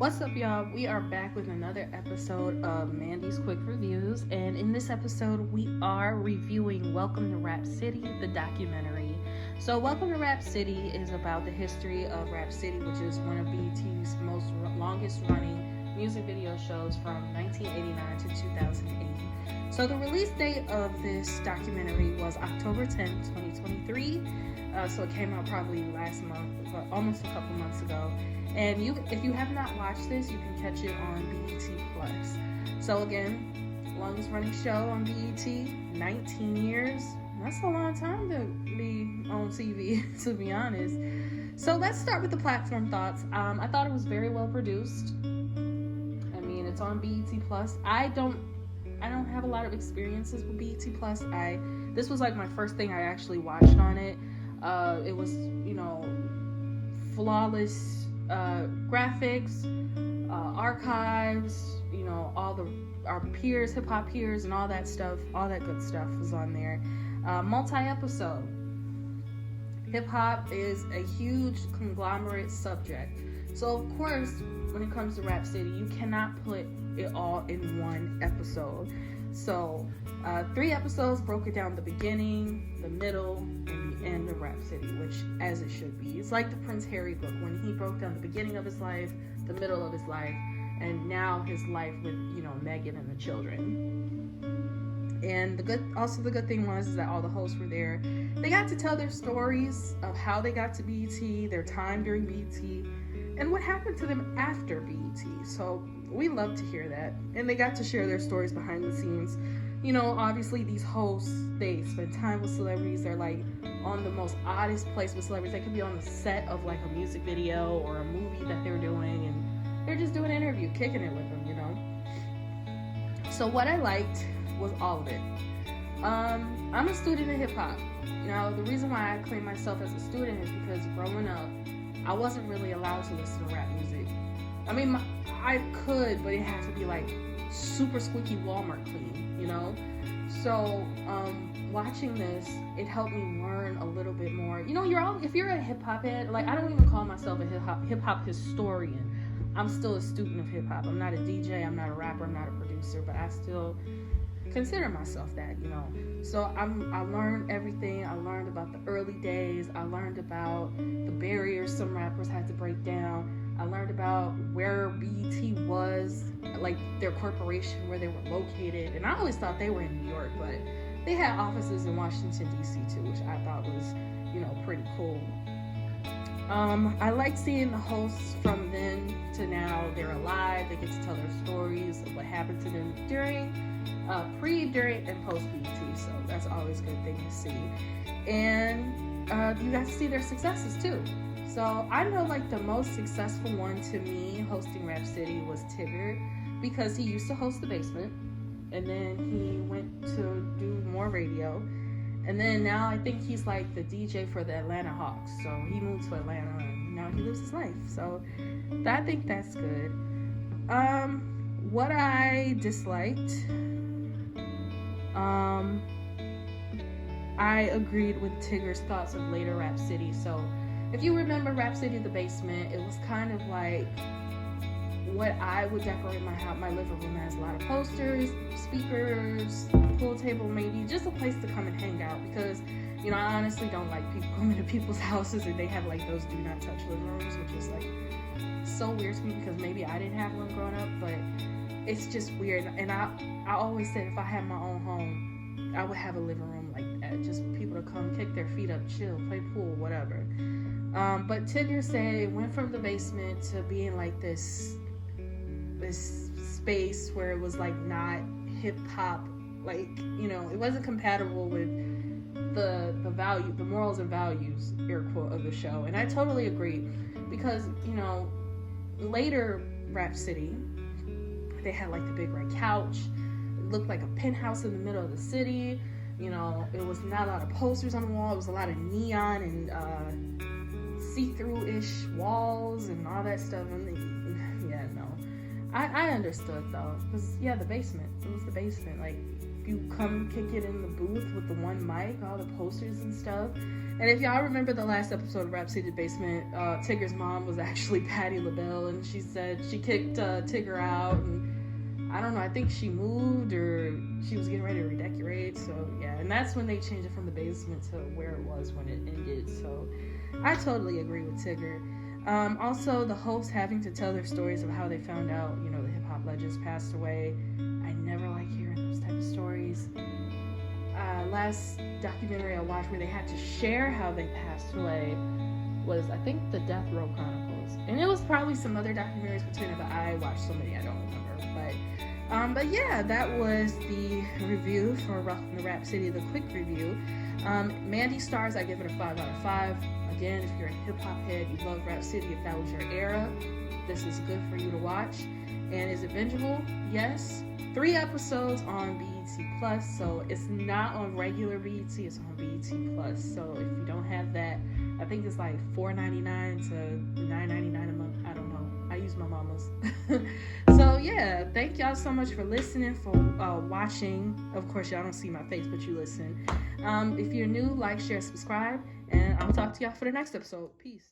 What's up, y'all? We are back with another episode of Mandy's Quick Reviews, and in this episode, we are reviewing Welcome to Rap City, the documentary. So, Welcome to Rap City is about the history of Rap City, which is one of BET's longest running music video shows from 1989 to 2008. So, the release date of this documentary was October 10th, 2023. So, it came out probably last month, but almost a couple months ago. And if you have not watched this, you can catch it on BET+. So again, longest running show on BET, 19 years. That's a long time to be on TV, to be honest. So let's start with the platform thoughts. I thought it was very well produced. I mean, it's on BET+. I don't have a lot of experiences with BET+. This was like my first thing I actually watched on it. It was, flawless graphics, archives, all our peers, hip hop peers, and all that stuff, all that good stuff was on there. Multi-episode. Hip hop is a huge conglomerate subject, so of course, when it comes to Rap City, you cannot put it all in one episode. So, 3 episodes broke it down: the beginning, the middle, and the end of Rap City, which, as it should be. It's like the Prince Harry book, when he broke down the beginning of his life, the middle of his life, and now his life with, Megan and the children. And the good thing was that all the hosts were there. They got to tell their stories of how they got to BET, their time during BET, and what happened to them after BET. So we love to hear that. And they got to share their stories behind the scenes. Obviously these hosts, they spend time with celebrities. They're like on the most oddest place with celebrities. They could be on the set of like a music video or a movie that they're doing, and they're just doing an interview, kicking it with them, So what I liked was all of it. I'm a student of hip hop. Now, the reason why I claim myself as a student is because growing up, I wasn't really allowed to listen to rap music. I mean, I could, but it had to be like super squeaky Walmart clean, So, watching this, it helped me learn a little bit more. If you're a hip hop head, like, I don't even call myself a hip hop historian. I'm still a student of hip hop. I'm not a DJ, I'm not a rapper, I'm not a producer, but I still consider myself that, So I learned everything. I learned about the early days. I learned about the barriers some rappers had to break down. I learned about where BET was, like their corporation, where they were located. And I always thought they were in New York, but they had offices in Washington, D.C. too, which I thought was, pretty cool. I like seeing the hosts from then to now. They're alive. They get to tell their stories of what happened to them during, during, and post BET. So that's always a good thing to see. And you got to see their successes too. So I know like the most successful one to me hosting Rap City was Tigger, because he used to host The Basement, and then he went to do more radio. And then now I think he's like the DJ for the Atlanta Hawks. So he moved to Atlanta and now he lives his life. So I think that's good. What I disliked, I agreed with Tigger's thoughts of later Rap City. So if you remember Rap City, The Basement, it was kind of like what I would decorate my living room as. A lot of posters, speakers, pool table, maybe just a place to come and hang out, because I honestly don't like people coming to people's houses and they have like those do not touch living rooms, which is like so weird to me, because maybe I didn't have one growing up, but it's just weird. And I always said if I had my own home, I would have a living room like that, just people to come kick their feet up, chill, play pool, whatever. But Tigger said it went from The Basement to being like this space where it was like not hip hop, like it wasn't compatible with the morals and values, air quote, of the show. And I totally agree, because later Rap City, they had like the big red couch. It looked like a penthouse in the middle of the city. It was not a lot of posters on the wall. It was a lot of neon and see-through-ish walls and all that stuff. And yeah, no. I understood though, because The Basement. It was The Basement. Like, you come kick it in the booth with the one mic, all the posters and stuff. And if y'all remember the last episode of Rhapsody Basement, Tigger's mom was actually Patti LaBelle, and she said she kicked Tigger out, and I don't know, I think she moved or she was getting ready to redecorate. So yeah, and that's when they changed it from the basement to where it was when it ended. So I totally agree with Tigger. Also, the hosts having to tell their stories of how they found out, you know, the hip hop legends passed away. I never like hearing those type of stories. Last documentary I watched where they had to share how they passed away was, I think, the Death Row Chronicles, and it was probably some other documentaries between it, but I watched so many I don't remember. But yeah, that was the review for Welcome to Rap City, the quick review. Mandy Stars, I give it a 5 out of 5. Again, if you're a hip hop head, you love Rap City, if that was your era, this is good for you to watch. And is it bingeable? Yes. 3 episodes on BET Plus, so it's not on regular BET, it's on BET Plus. So if you don't have that, I think it's like $4.99 to $9.99 a month. I don't know. I use my mama's. So yeah, thank y'all so much for listening, for watching. Of course, y'all don't see my face, but you listen. If you're new, like, share, subscribe, and I'll talk to y'all for the next episode. Peace.